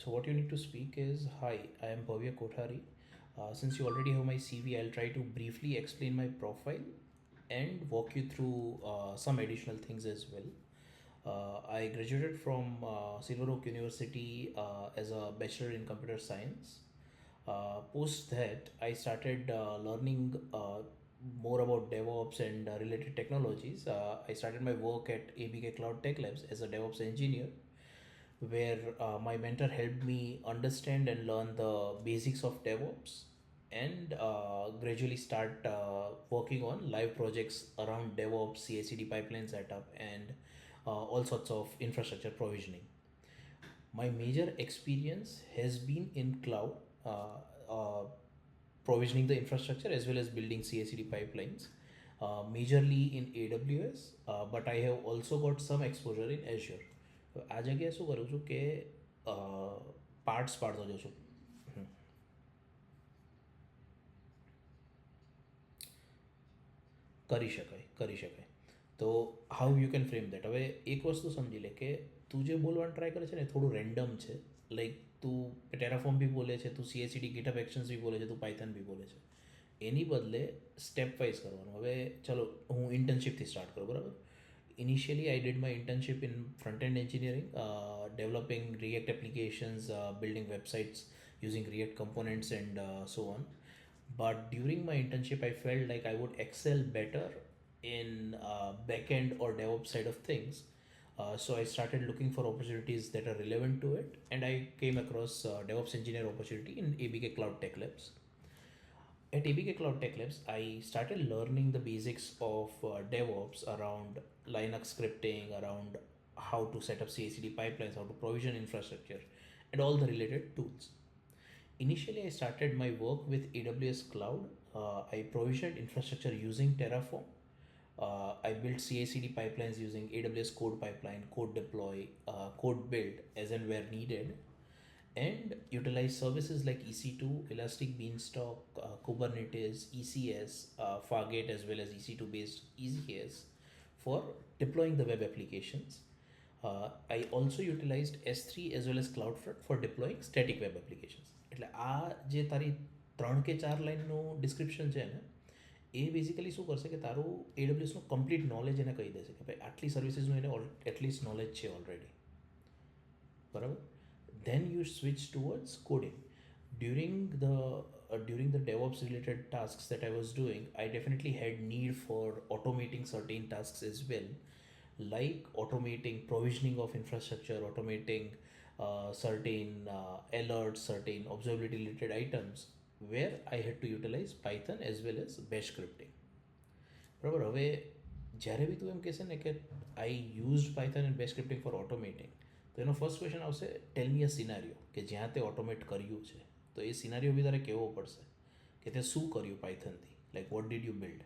So what you need to speak is, hi, I am Bhavya Kothari. Since you already have my CV, I'll try to briefly explain my profile and walk you through some additional things as well. I graduated from Silver Oak University as a bachelor in computer science. Post that, I started learning more about DevOps and related technologies. I started my work at ABK Cloud Tech Labs as a DevOps engineer, where my mentor helped me understand and learn the basics of DevOps and gradually start working on live projects around DevOps, CI/CD pipeline setup, and all sorts of infrastructure provisioning. My major experience has been in cloud, provisioning the infrastructure as well as building CI/CD pipelines, majorly in AWS, but I have also got some exposure in Azure. તો આ જગ્યાએ શું કરું છું કે parts પાડતો જાઉં છું. કરી શકાય. તો how you can frame that. હવે એક વસ્તુ સમજી લે કે તું જે બોલવાનું ટ્રાય કરે છે ને થોડું રેન્ડમ છે. લાઈક તું ટેરાફોર્મ બી બોલે છે, તું CI/CD ગીટઅપ એક્શન્સ બી બોલે છે, તું પાયથન બી બોલે છે. એની બદલે સ્ટેપ વાઇઝ કરવાનું. હવે ચલો હું ઇન્ટર્નશીપથી સ્ટાર્ટ કરું, બરાબર. Initially, I did my internship in front-end engineering, developing React applications, building websites using React components, and so on. But during my internship, I felt like I would excel better in back-end or DevOps side of things. So I started looking for opportunities that are relevant to it, and I came across DevOps engineer opportunity in ABK Cloud Tech Labs. At ABK Cloud Tech Labs, I started learning the basics of DevOps around Linux scripting, around how to set up CI/CD pipelines, how to provision infrastructure, and all the related tools. Initially, I started my work with AWS Cloud. I provisioned infrastructure using Terraform. I built CI/CD pipelines using AWS Code Pipeline, Code Deploy, Code Build as and where needed, and utilize services like EC2, Elastic Beanstalk, Kubernetes, ECS, Fargate, as well as EC2 based ECS for deploying the web applications. I also utilized S3 as well as CloudFront for deploying static web applications. એટલે આ જે તારી 3 કે 4 લાઈનનું description છે ને, એ basically શું કરશે કે તારું AWSનું કમ્પ્લીટ નોલેજ એને કહી દેશે કે ભાઈ આટલી સર્વિસીસનું એને એટલીસ્ટ નોલેજ છે ઓલરેડી, બરાબર. Then you switch towards coding. During the DevOps related tasks that I was doing, I definitely had need for automating certain tasks as well, like automating provisioning of infrastructure, automating certain alerts, certain observability related items, where I had to utilize Python as well as bash scripting. બરાબર. હવે જ્યારે બી તું એમ કહેશે ને કે I used Python and bash scripting for automating, તો એનો first question આવશે, ટેલ મી અ સિનારીઓ કે જ્યાં તે ઓટોમેટ કર્યું છે. તો એ સિનારીઓ બી તારે કહેવો પડશે કે તે શું કર્યું પાયથનથી, like what did you build.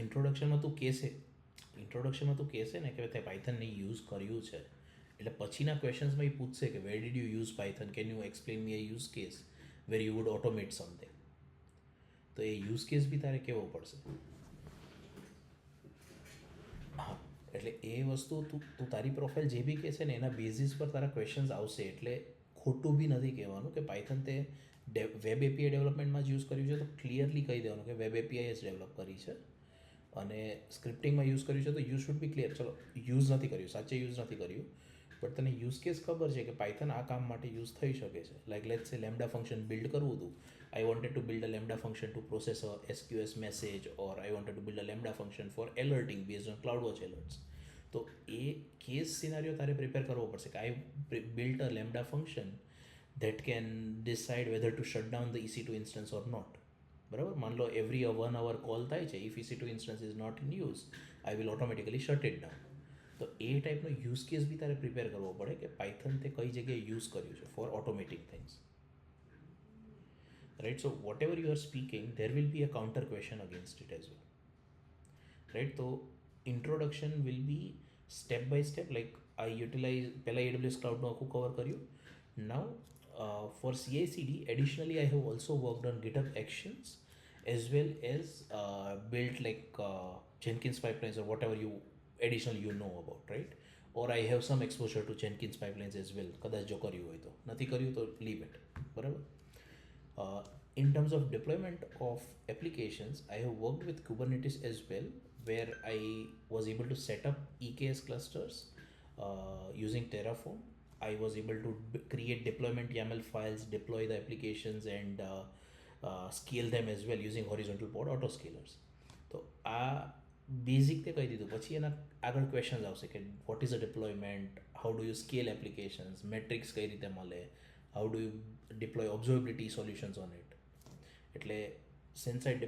ઇન્ટ્રોડક્શનમાં તું કહેશે ને કે તે પાયથનને યુઝ કર્યું છે, એટલે પછીના ક્વેશ્ચન્સમાં એ પૂછશે કે where did you use Python, can you explain me a use case where you would automate something. તો એ યુઝ કેસ બી તારે કહેવો પડશે. હા, એટલે એ વસ્તુ તું તારી પ્રોફાઇલ જે બી કહે છે ને એના બેઝિસ પર તારા ક્વેશ્ચન્સ આવશે. એટલે ખોટું બી નથી કહેવાનું કે પાયથન તે વેબ એપીઆઈ ડેવલપમેન્ટમાં જ યુઝ કર્યું છે, તો ક્લિયરલી કહી દેવાનું કે વેબ એપીઆઈ જ ડેવલપ કરી છે. અને સ્ક્રિપ્ટિંગમાં યુઝ કર્યું છે તો યુઝ શુડ બી ક્લિયર. ચલો યુઝ નથી કર્યું, સાચે યુઝ નથી કર્યું, બટ તને યુઝ કેસ ખબર છે કે પાયથન આ કામ માટે યુઝ થઈ શકે છે. લાઈક લેટ્સ સે લેમ્ડા ફંક્શન બિલ્ડ કરવું હતું. I wanted to build a Lambda function to process a SQS message, or I wanted to build a Lambda function for alerting based on CloudWatch alerts. તો એ case સિનારીઓ તારે prepare કરવો પડશે કે I built a Lambda function that can decide whether to shut down the EC2 instance or not. બરાબર. માન લો every 1 hour call થાય છે, if EC2 instance is not in use, I will automatically shut it down. તો એ ટાઈપનો use case બી તારે prepare કરવો પડે કે Python તે કઈ જગ્યાએ યુઝ કર્યું છે for automating things. Right, so whatever you are speaking, there will be a counter question against it as well. Right, so introduction will be step by step. Like I utilize પહેલા AWS cloud નું આખું cover કર્યું. Now for CI/CD, additionally I have also worked on GitHub Actions as well as built like Jenkins pipelines or whatever you additional you know about, right? Or I have some exposure to Jenkins pipelines as well, કદાચ જો કર્યું હોય તો. નથી કર્યું તો leave it. બરાબર. In terms of deployment of applications, I have worked with Kubernetes as well, where I was able to set up EKS clusters using Terraform. I was able to create deployment YAML files, deploy the applications, and scale them as well using horizontal pod autoscalers. તો આ basic તે કહી દીધું. પછી એના આગળ questions આવશે કે what is a deployment, how do you scale applications, metrics કઈ રીતે મળે, how do you deploy observability solutions on it. એટલે સિન્સ આઈ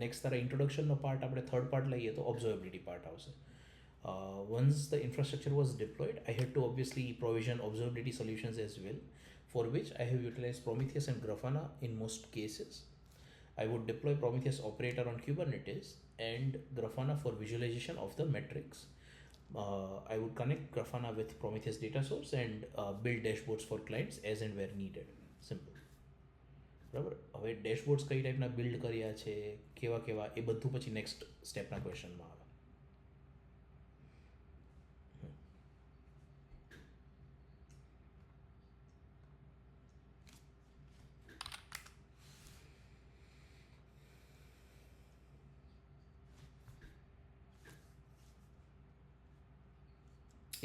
નેક્સ્ટ તારા ઇન્ટ્રોડક્શનનો પાર્ટ આપણે થર્ડ પાર્ટ લઈએ તો ઓબ્ઝર્વેબિલિટી પાર્ટ આવશે. Once the infrastructure was deployed, I had to obviously provision observability solutions as well, for which I have utilized Prometheus and Grafana in most cases. I would deploy Prometheus operator on Kubernetes and Grafana for visualization of the metrics. I would connect Grafana with Prometheus data source and build dashboards for clients as and where needed. Simple. બરાબર. હવે dashboards કઈ ટાઈપના build કર્યા છે, કેવા કેવા, એ બધું પછી નેક્સ્ટ સ્ટેપના ક્વેશ્ચનમાં આવે.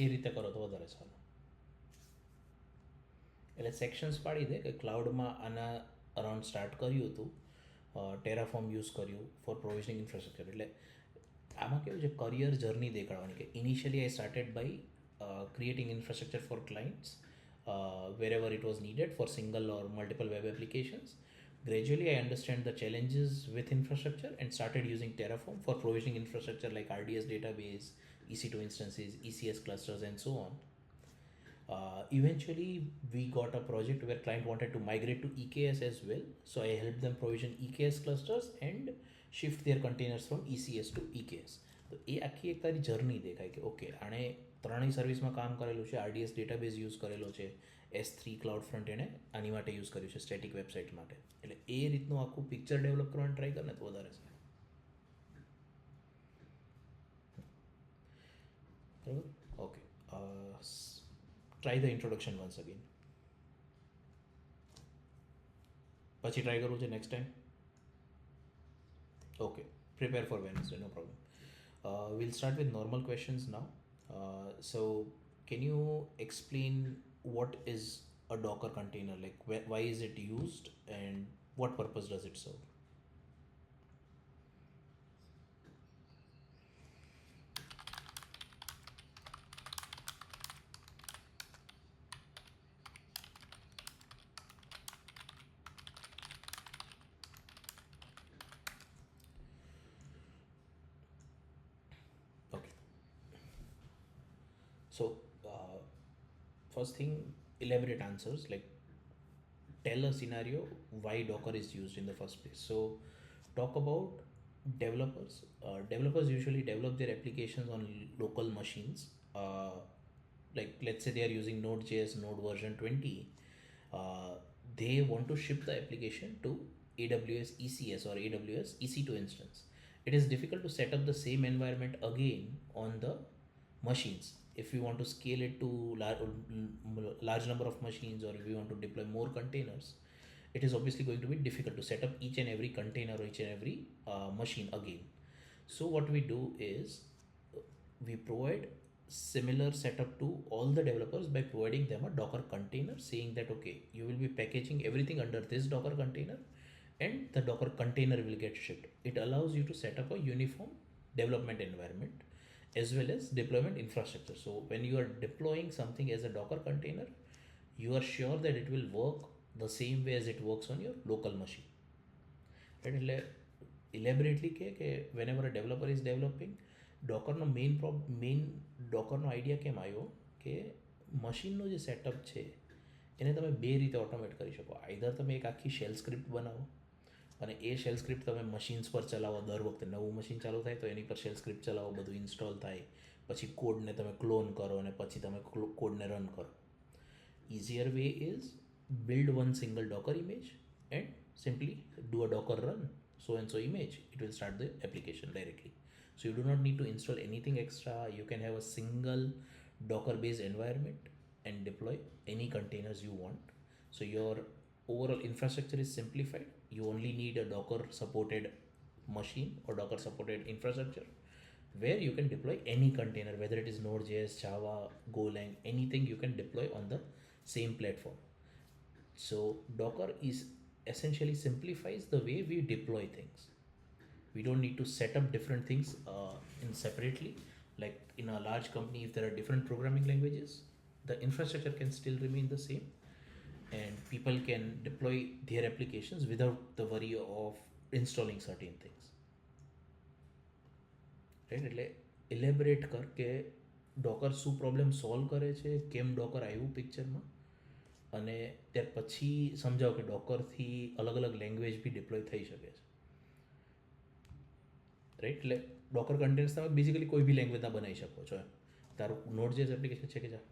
એ રીતે કરો તો વધારે સારું. એટલે સેક્શન્સ પાડી દે કે ક્લાઉડમાં આના અરાઉન્ડ સ્ટાર્ટ કર્યું હતું, ટેરાફોર્મ યુઝ કર્યું ફોર પ્રોવિઝનિંગ ઇન્ફ્રાસ્ટ્રક્ચર. એટલે આમાં કેવું છે, કરિયર જર્ની દેખાડવાની કે initially I started by creating infrastructure for clients wherever it was needed for single or multiple web applications. Gradually, I understand the challenges with infrastructure and started using Terraform for provisioning infrastructure like RDS database, EC2 instances, ECS clusters, and so on. Eventually, we got a project where client wanted to migrate to EKS as well. So I helped them provision EKS clusters and shift their containers from ECS to EKS. તો એ આખી એક તારી journey દેખાય કે okay, આણે ત્રણેય સર્વિસમાં કામ કરેલું છે, RDS ડેટાબેઝ યુઝ કરેલો છે, S3 ક્લાઉડ ફ્રન્ટ એણે આની માટે યુઝ કર્યું છે સ્ટેટિક વેબસાઇટ માટે. એટલે એ રીતનું આખું પિક્ચર ડેવલપ કરવાનું ટ્રાય કરે ને તો વધારે છે. બરાબર. Okay, try the introduction once again. પછી ટ્રાય કરવું છે next time? Okay, prepare for Wednesday, no problem. We'll start with normal questions now. So can you explain what is a Docker container? Like why is it used and what purpose does it serve? So, first thing, elaborate answers, like tell a scenario why Docker is used in the first place. So, talk about developers. Developers usually develop their applications on local machines. Like, let's say they are using Node.js, Node version 20. They want to ship the application to AWS ECS or AWS EC2 instance. It is difficult to set up the same environment again on the machines. If we want to scale it to large number of machines, or if we want to deploy more containers, it is obviously going to be difficult to set up each and every container or each and every machine again. So what we do is we provide similar setup to all the developers by providing them a Docker container, saying that okay, you will be packaging everything under this Docker container and the Docker container will get shipped. It allows you to set up a uniform development environment as well as deployment infrastructure. So when you are deploying something as a Docker container, you are sure that it will work the same way as it works on your local machine. Right? એટલે elaborately કે whenever a developer is developing, ડોકરનો main ડોકરનો idea કેમ આવ્યો કે મશીનનો જે setup છે એને તમે બે રીતે ઓટોમેટ કરી શકો. આઈધર તમે એક આખી શેલ સ્ક્રિપ્ટ બનાવો અને એ શેલ સ્ક્રિપ્ટ તમે મશીન્સ પર ચલાવો. દર વખતે નવું મશીન ચાલુ થાય તો એની પર શેલ સ્ક્રિપ્ટ ચલાવો, બધું ઇન્સ્ટોલ થાય, પછી કોડને તમે ક્લોન કરો અને પછી તમે કોડને રન કરો. Easier way is build one single Docker image and simply do a Docker run so and so image. It will start the application directly. So you do not need to install anything extra. You can have a single Docker based environment and deploy any containers you want. So your overall infrastructure is simplified. You only need a Docker supported machine or Docker supported infrastructure where you can deploy any container, whether it is Node.js, Java, Golang, anything you can deploy on the same platform. So Docker is essentially simplifies the way we deploy things. We don't need to set up different things in separately. Like in a large company, if there are different programming languages, the infrastructure can still remain the same, and people can deploy their applications without the worry of installing certain things. Right એટલે elaborate કર કે ડોકર શું problem solve કરે છે, કેમ ડોકર આવ્યું પિક્ચરમાં, અને ત્યાર પછી સમજાવો કે ડોકરથી અલગ અલગ લેંગ્વેજ બી ડિપ્લોય થઈ શકે છે. રાઈટ એટલે ડોકર કન્ટેન્ટ્સ તમે બેઝિકલી કોઈ બી લેંગ્વેજના બનાવી શકો છો. તારું નોટ.જેએસ એપ્લિકેશન છે કે જા,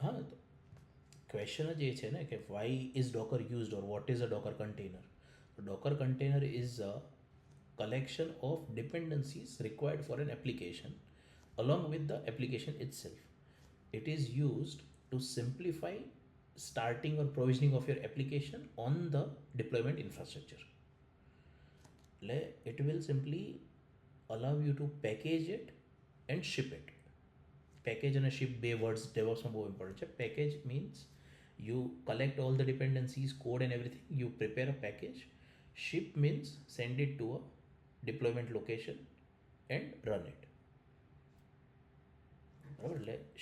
હા, તો ક્વેશ્ચન જ એ છે ને કે why is Docker used or what is a Docker container. Docker container is a collection of dependencies required for an application along with the application itself. It is used to simplify starting or provisioning of your application on the deployment infrastructure. It will simply allow you to package it and ship it. Package and ship બે words DevOpsમાં બહુ important છે. Package means you collect all the dependencies, code and everything, you prepare a package. Ship means send it to a deployment location and run it.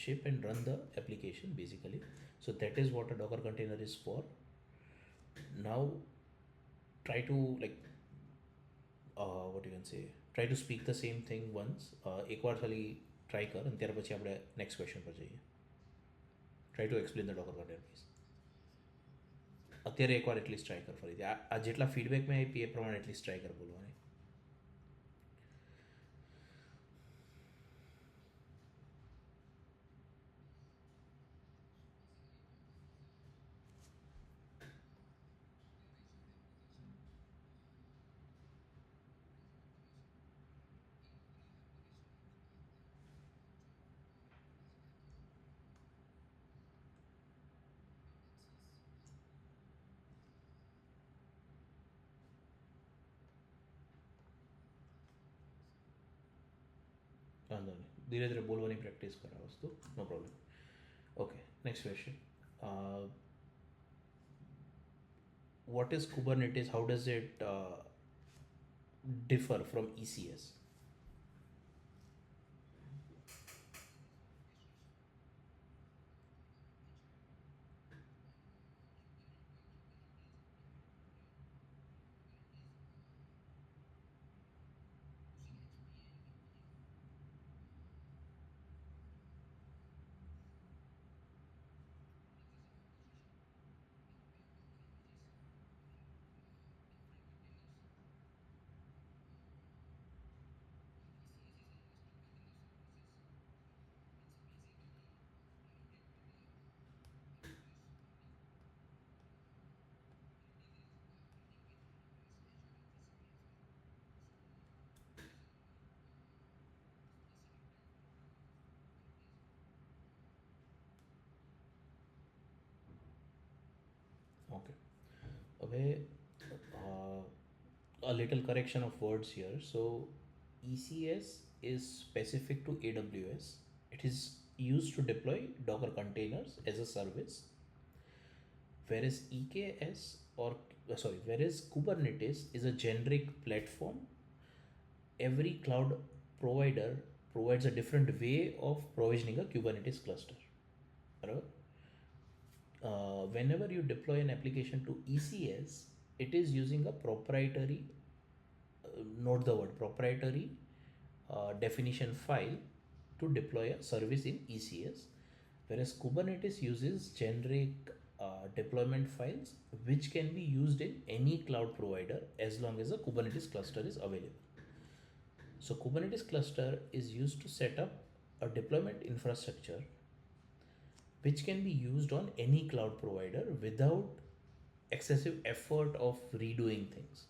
Ship and run the application basically. So that is what a Docker container is for. Now try to what you can say, try to speak the same thing once. એક વાર ખાલી try કર અને ત્યાર પછી આપણે next question પર જઈએ. Try to explain the Docker container please. અત્યારે એકવાર એટલીસ્ટ ટ્રાય કર ફરીથી. આ જેટલા ફીડબેક મેં આપી એ પ્રમાણે એટલીસ્ટ ટ્રાય કર બોલવાની. વાંધો નહીં, ધીરે ધીરે બોલવાની પ્રેક્ટિસ કર આ વસ્તુ, no problem. Okay, next question. What is Kubernetes? How does it differ from ECS? Okay. Okay. A little correction of words here. So, ECS is specific to AWS. It is used to deploy Docker containers as a service, whereas whereas Kubernetes is a generic platform. Every cloud provider provides a different way of provisioning a Kubernetes cluster. Right? Whenever you deploy an application to ECS, it is using a proprietary, note the word proprietary, definition file to deploy a service in ECS, whereas Kubernetes uses generic deployment files which can be used in any cloud provider as long as a Kubernetes cluster is available. So Kubernetes cluster is used to set up a deployment infrastructure which can be used on any cloud provider without excessive effort of redoing things.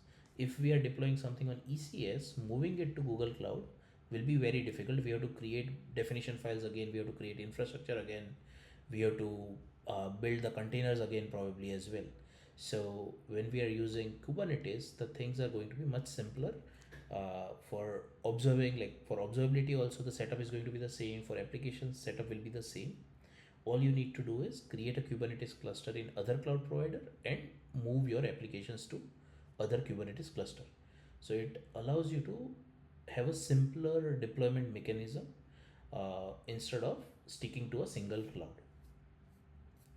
if we are deploying something on ECS, moving it to Google Cloud will be very difficult. We have to create definition files again, we have to create infrastructure again, we have to build the containers again, probably as well. So when we are using Kubernetes, the things are going to be much simpler. For observing, like for observability, also the setup is going to be the same. For applications, setup will be the same. All you need to do is create a Kubernetes cluster in other cloud provider and move your applications to other Kubernetes cluster. So it allows you to have a simpler deployment mechanism instead of sticking to a single cloud.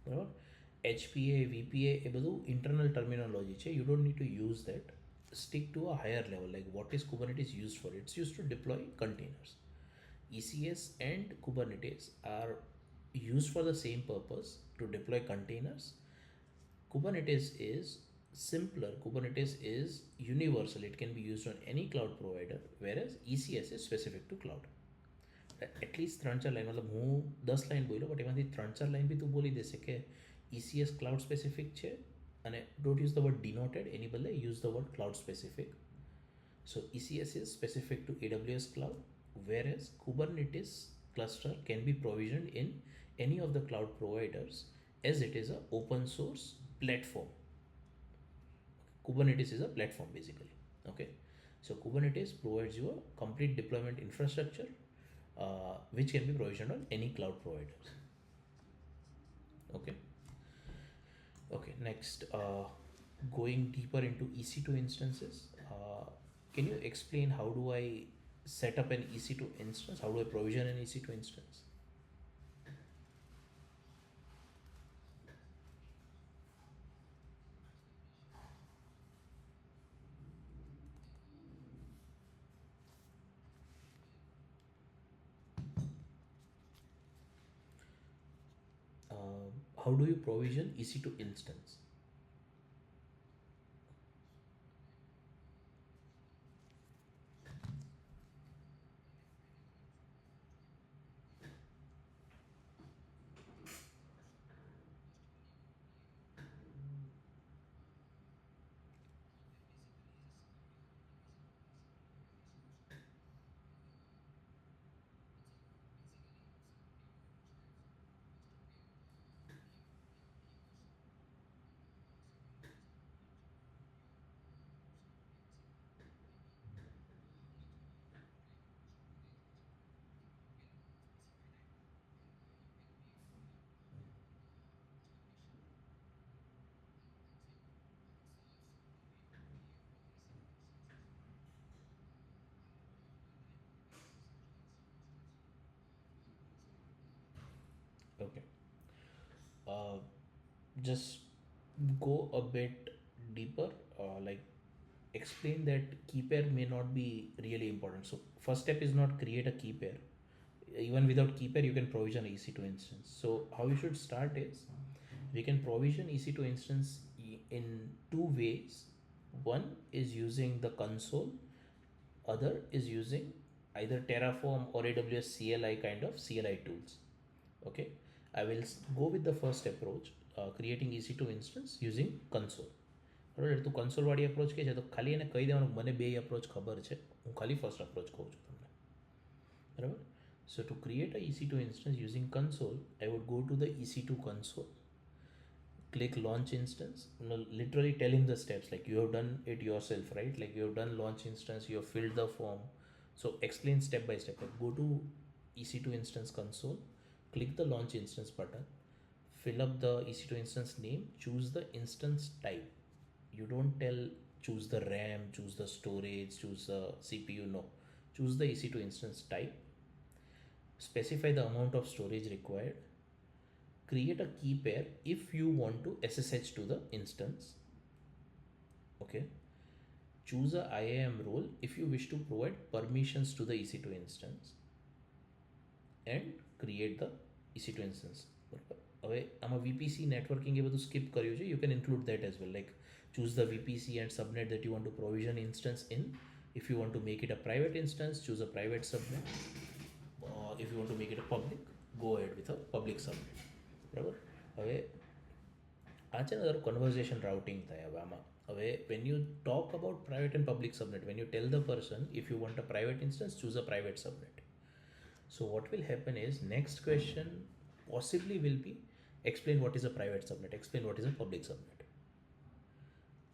બરાબર. HPA, VPA એ બધું internal terminology છે. You don't need to use that. Stick to a higher level, like what is Kubernetes used for? It's used to deploy containers. ECS and Kubernetes are used for the same purpose, to deploy containers. Kubernetes is simpler, Kubernetes is universal, it can be used on any cloud provider, whereas ECS is specific to cloud. At least 3-4 line, મતલબ હું 10 line બોલ્યો, but એમાંથી 3-4 line બી તું બોલી દેશે કે ECS cloud specific છે, અને don't use the word denoted, એની બદલે use the word cloud specific. So ECS is specific to AWS cloud, whereas Kubernetes cluster can be provisioned in any of the cloud providers, as it is a open source platform. Kubernetes is a platform basically. Okay, so Kubernetes provides you a complete deployment infrastructure which can be provisioned on any cloud providers. Okay. Okay, next, going deeper into EC2 instances, can you explain how do I set up an EC2 instance? How do I provision an EC2 instance? How do you provision EC2 instance? Okay. Uh, just go a bit deeper, like explain that key pair may not be really important. So first step is not create a key pair. Even without key pair, you can provision EC2 instance. So how you should start is, we can provision EC2 instance in two ways. One is using the console, other is using either Terraform or AWS CLI kind of CLI tools. Okay, I will go with the first approach, creating EC2 instance using console. બરાબર, તું કન્સોલવાળી approach કહે છે તો ખાલી એને કહી દેવાનું, મને બે અપ્રોચ ખબર છે, હું ખાલી ફર્સ્ટ અપ્રોચ કહું છું તમને. બરાબર. So to create a EC2 instance using console, I would go to the EC2 console, click launch instance. Literally tell him the steps, like you have done it yourself, right? Like you have done launch instance, you have filled the form. So explain step by step. Like go to EC2 instance console, click the launch instance button, fill up the EC2 instance name, choose the instance type. You don't tell choose the RAM, choose the storage, choose the CPU. No, choose the EC2 instance type, specify the amount of storage required, create a key pair if you want to SSH to the instance. Okay, choose a IAM role if you wish to provide permissions to the EC2 instance, and create the EC2 instance. હવે આમાં VPC networking એ બધું skip કર્યું છે. You can include that as well, like choose the VPC and subnet that you want to provision instance in. If you want to make it a private instance, choose a private subnet. If you want to make it a public, go ahead with a public subnet. બરાબર. હવે આ છે ને તારું conversion routing થાય હવે આમાં. હવે when you talk about private and public subnet, when you tell the person if you want a private instance, choose a private subnet. So what will happen is next question possibly will be explain what is a private subnet, explain what is a public subnet.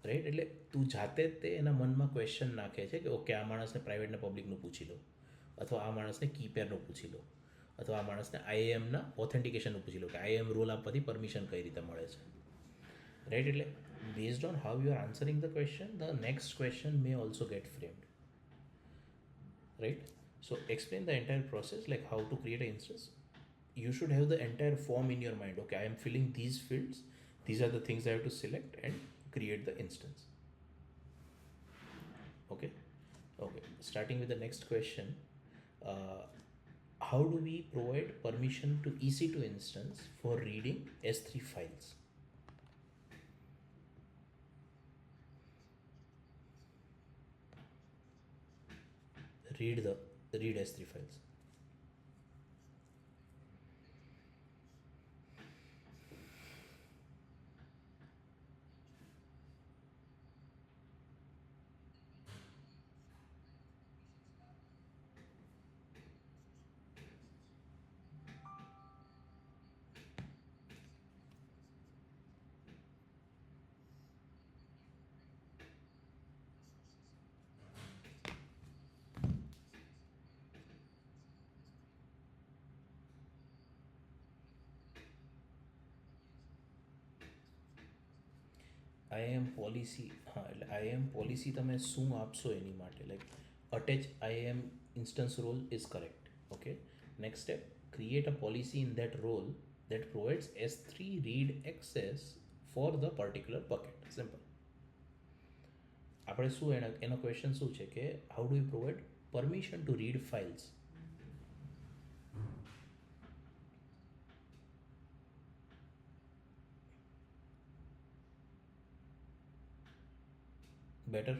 Right, એટલે તું જાતે જ તે એના મનમાં question નાખે છે કે ઓકે આ માણસને પ્રાઇવેટ ને પબ્લિકનું પૂછી લો, અથવા આ માણસને કીપેરનું પૂછી લો, અથવા આ માણસને આઈએએમના ઓથેન્ટિકેશનનું પૂછી લો કે આઈએએમ રોલ આપવાથી પરમિશન કઈ રીતે મળે છે. રાઈટ, એટલે based on how you are answering the question, the next question may also get framed. Right, so explain the entire process, like how to create an instance. You should have the entire form in your mind. Okay, I am filling these fields, these are the things I have to select and create the instance. Okay, okay, starting with the next question. uh, how do we provide permission to EC2 instance for reading S3 files? Read S3 files. IAM policy, હા, એટલે IAM policy તમે શું આપશો એની માટે, like attach IAM instance role is correct. Okay, next step, create a policy in that role that provides S3 read access for the particular bucket. Simple. આપણે શું એનો ક્વેશ્ચન શું છે કે how do you provide permission to read files. Better.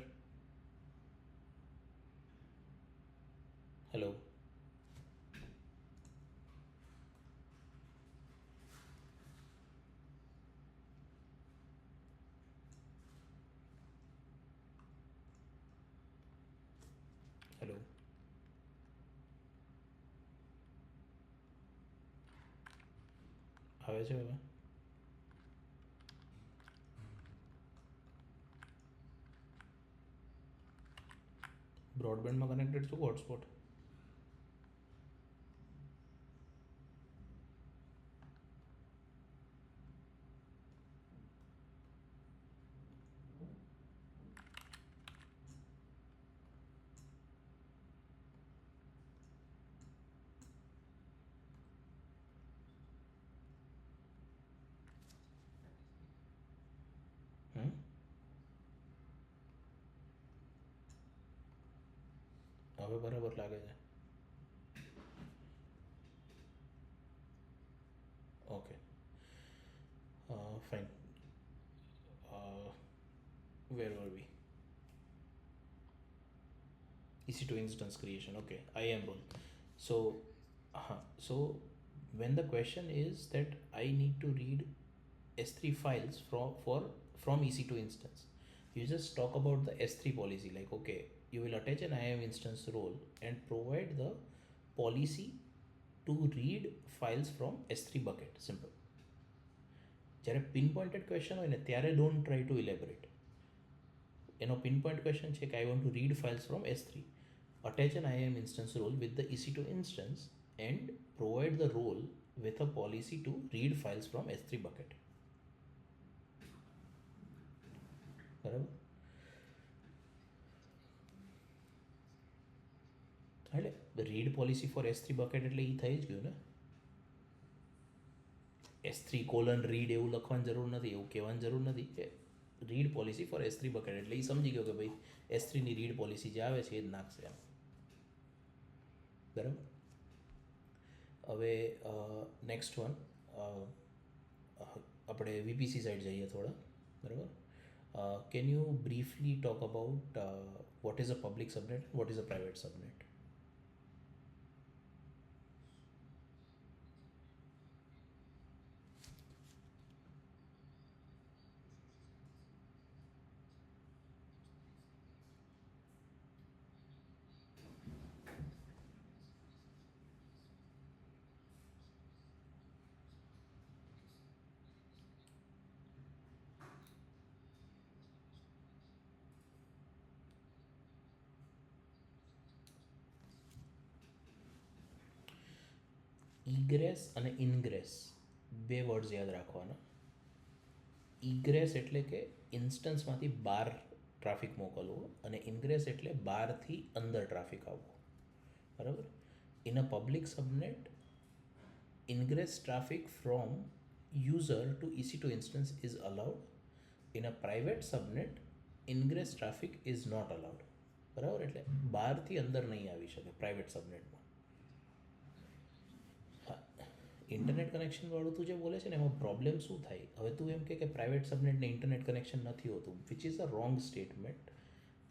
Hello, hello, આવે છે હવે? બ્રોડબેન્ડમાં connected છું, હોટસ્પોટ. હમ, હવે બરાબર લાગે છે. Okay, fine. Where were we? EC2 instance creation. Okay, IAM role. So, so when the question is that I need to read S3 files from EC2 instance, you just talk about the S3 policy. Like, okay, you will attach an IAM instance role and provide the policy to read files from S3 bucket. Simple. જ્યારે pinpointed question હોય ને ત્યારે don't try to elaborate. એનો pinpoint question છે કે I want to read files from S3. Attach an IAM instance role with the EC2 instance and provide the role with a policy to read files from S3 bucket. બરાબર? એટલે read policy four S3 bucket એટલે એ થઈ જ ગયું ને. S3:read એવું લખવાની જરૂર નથી, એવું કહેવાની જરૂર નથી કે read policy four S3 bucket, એટલે એ સમજી ગયો કે ભાઈ S3ની રીડ પોલિસી જે આવે છે એ જ નાખશે એમ. બરાબર. હવે નેક્સ્ટ વન, આપણે VPC સાઈડ જઈએ થોડા. બરાબર. Can you briefly talk about what is a public subnet, what is a private subnet? Egress અને ઇનગ્રેસ બે વર્ડ્સ યાદ રાખવાના. ઇગ્રેસ એટલે કે ઇન્સ્ટન્સમાંથી બહાર ટ્રાફિક મોકલવો અને ઇનગ્રેસ એટલે બહારથી અંદર ટ્રાફિક આવવો. બરાબર. In a public subnet ingress traffic from user to EC2 instance is allowed. In a private subnet ingress traffic is not allowed. બરાબર. એટલે બહારથી અંદર નહીં આવી શકે પ્રાઇવેટ સબનેટમાં. હા, ઇન્ટરનેટ કનેક્શન વાળું તું જે બોલે છે ને એમાં પ્રોબ્લેમ શું થાય? હવે તું એમ કે પ્રાઇવેટ સબનેટને ઇન્ટરનેટ કનેક્શન નથી હોતું, which is a wrong statement.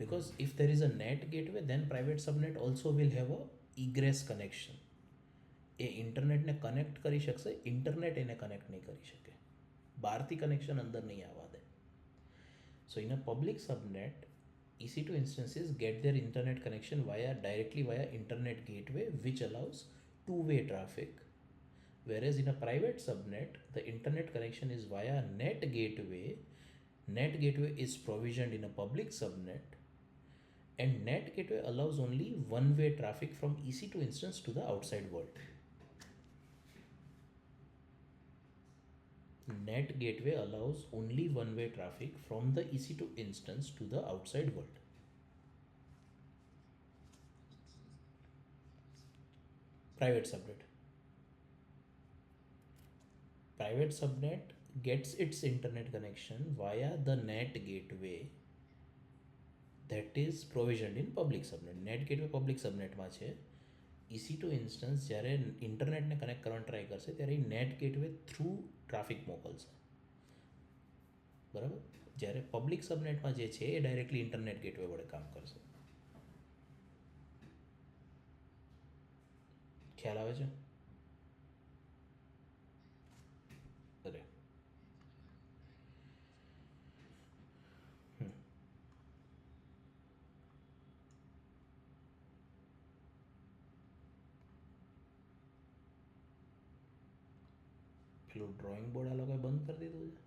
because if there is a net gateway then private subnet also will have a egress connection. એ ઇન્ટરનેટને કનેક્ટ કરી શકશે, ઇન્ટરનેટ એને કનેક્ટ નહીં કરી શકે, બહારથી કનેક્શન અંદર નહીં આવવા દે. So in a public subnet EC2 instances get their internet connection directly via internet gateway which allows two-way traffic, whereas in a private subnet the internet connection is via net gateway. Net gateway is provisioned in a public subnet and net gateway allows only one-way traffic from EC2 instance to the outside world. Net gateway allows only one-way traffic from the EC2 instance to the outside world. Private subnet. Private subnet gets its internet connection via the net gateway that is provisioned in public subnet. Net gateway public subnetમાં છે. EC2 instance જ્યારે ઇન્ટરનેટને connect કરવાનું try કરશે ત્યારે એ net gateway through traffic મોકલશે. બરાબર. જ્યારે public સબનેટમાં જે છે એ ડાયરેક્ટલી ઇન્ટરનેટ ગેટવે વડે કામ કરશે. ખ્યાલ આવે છે? અરે પેલું ડ્રોઈંગ બોર્ડ આ લોકોએ બંધ કરી દીધું છે.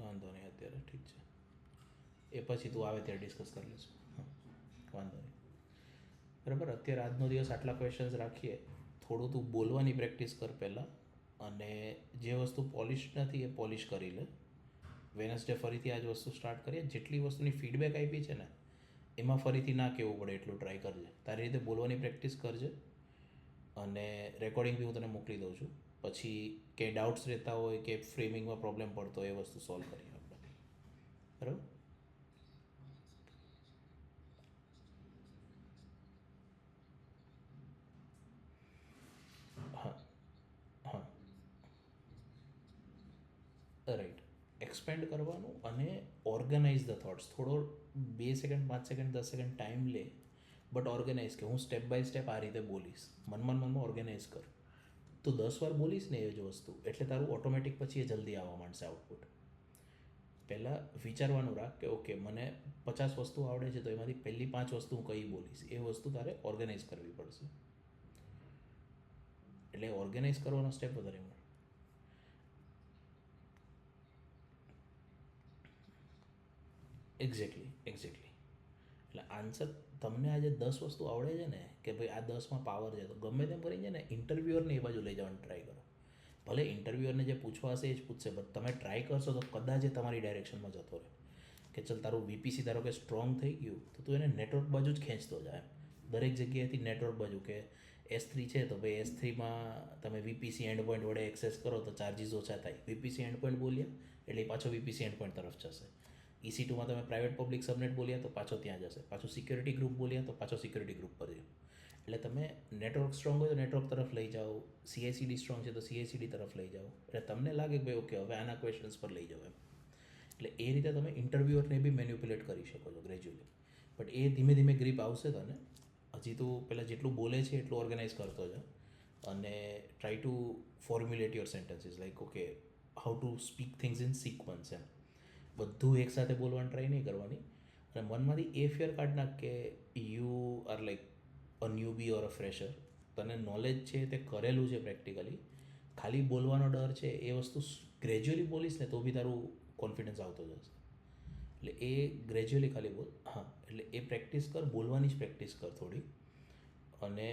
વાંધો નહીં, અત્યારે ઠીક છે. એ પછી તું આવે ત્યારે ડિસ્કસ કરી લઈશું. હા, વાંધો નહીં. બરાબર. અત્યારે આજનો દિવસ આટલા ક્વેશ્ચન્સ રાખીએ. થોડું તું બોલવાની પ્રેક્ટિસ કર પહેલાં, અને જે વસ્તુ પોલિશ નથી એ પોલિશ કરી લે. વેનસડે ફરીથી આ જ વસ્તુ સ્ટાર્ટ કરીએ. જેટલી વસ્તુની ફીડબેક આપી છે ને એમાં ફરીથી ના કહેવું પડે એટલું ટ્રાય કરજે. તારી રીતે બોલવાની પ્રેક્ટિસ કરજે, અને રેકોર્ડિંગ બી હું તને મોકલી દઉં છું. પછી કે ડાઉટ્સ રહેતા હોય કે ફ્રેમિંગમાં પ્રોબ્લેમ પડતો હોય એ વસ્તુ સોલ્વ કરીએ આપણે. બરાબર. હા હા, રાઈટ. એક્સપેન્ડ કરવાનું અને ઓર્ગેનાઇઝ ધ થોટ્સ. થોડો 2 સેકન્ડ 5 સેકન્ડ 10 સેકન્ડ ટાઈમ લે, બટ ઓર્ગેનાઇઝ કે હું સ્ટેપ બાય સ્ટેપ આ રીતે બોલીશ. મનમાં ઓર્ગેનાઇઝ કર. તો 10 વાર બોલીશ ને એ જ વસ્તુ, એટલે તારું ઓટોમેટિક પછી એ જલ્દી આવવા માંડશે આઉટપુટ. પહેલાં વિચારવાનું રાખ કે ઓકે મને 50 વસ્તુ આવડે છે, તો એમાંથી પહેલી 5 વસ્તુ હું કઈ બોલીશ, એ વસ્તુ તારે ઓર્ગેનાઇઝ કરવી પડશે. એટલે ઓર્ગેનાઇઝ કરવાનો સ્ટેપ વધારે મળે. એક્ઝેક્ટલી. એટલે આન્સર તમને આજે 10 વસ્તુ આવડે છે ને કે ભાઈ આ 10માં પાવર છે, તો ગમે તેમ કરીને ને ઇન્ટરવ્યુઅરને એ બાજુ લઈ જવાનું ટ્રાય કરો. ભલે ઇન્ટરવ્યુઅરને જે પૂછવા હશે એ જ પૂછશે, બટ તમે ટ્રાય કરશો તો કદાચ એ તમારી ડાયરેક્શનમાં જતો રહે. કે ચાલ તારું VPC ધારો કે સ્ટ્રોંગ થઈ ગયું, તો તું એને નેટવર્ક બાજુ જ ખેંચતો જાય. દરેક જગ્યાએથી નેટવર્ક બાજુ કે S3 છે તો ભાઈ S3માં તમે VPC એન્ડ પોઈન્ટ વડે એક્સેસ કરો તો ચાર્જીસ ઓછા થાય. VPC એન્ડ પોઈન્ટ બોલ્યા એટલે પાછો VPC એન્ડ પોઈન્ટ તરફ જશે. EC2માં તમે પ્રાઇવેટ પબ્લિક સબનેટ બોલ્યા તો પાછો ત્યાં જશે. પાછું સિક્યોરિટી ગ્રુપ બોલ્યા તો પાછો સિક્યોરિટી ગ્રુપ પર જાય. એટલે તમે નેટવર્ક સ્ટ્રોંગ હોય તો નેટવર્ક તરફ લઈ જાઓ, CICD સ્ટ્રોંગ છે તો CICD તરફ લઈ જાઓ. એટલે તમને લાગે કે ભાઈ ઓકે હવે આના ક્વેશ્ચન્સ પર લઈ જાઓ એમ. એટલે એ રીતે તમે ઇન્ટરવ્યુઅરને બી મેન્યુપ્યુલેટ કરી શકો છો ગ્રેજ્યુઅલી. બટ એ ધીમે ધીમે ગ્રીપ આવશે તને. હજી તું પહેલાં જેટલું બોલે છે એટલું ઓર્ગેનાઇઝ કરતો છે, અને try to formulate your sentences like okay how to speak things in sequence એમ. બધું એકસાથે બોલવાનું ટ્રાય નહીં કરવાની અને મનમાંથી એ ફિયર કાઢ નાખ કે you are like a newbie or a fresher. તને નોલેજ છે તે કરેલું છે પ્રેક્ટિકલી, ખાલી બોલવાનો ડર છે એ વસ્તુ ગ્રેજ્યુઅલી બોલીશ ને તો બી તારું કોન્ફિડન્સ આવતો જશે. એટલે એ ગ્રેજ્યુઅલી ખાલી બોલ. હા, એટલે એ પ્રેક્ટિસ કર, બોલવાની જ પ્રેક્ટિસ કર થોડી. અને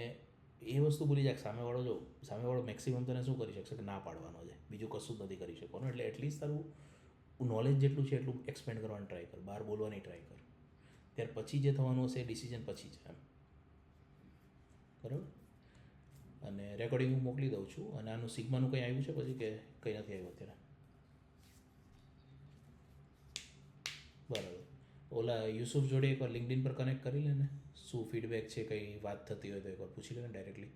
એ વસ્તુ ભૂલી જાય સામેવાળો મેક્સિમમ તને શું કરી શકશે કે ના પાડવાનો છે, બીજું કશું જ નથી કરી શકવાનું. એટલે એટલીસ્ટ તારું નોલેજ જેટલું છે એટલું એક્સપેન્ડ કરવાની ટ્રાય કર, બહાર બોલવાની ટ્રાય કર. ત્યાર પછી જે થવાનું હશે એ ડિસિઝન પછી છે એમ. બરાબર. અને રેકોર્ડિંગ હું મોકલી દઉં છું. અને આનું સિગ્માનું કંઈ આવ્યું છે પછી કે કંઈ નથી આવ્યું અત્યારે? બરાબર. ઓલા યુસુફ જોડે એકવાર લિંક્ડઇન પર કનેક્ટ કરી લે ને, શું ફીડબેક છે, કંઈ વાત થતી હોય તો એકવાર પૂછી લે ને ડાયરેક્ટલી.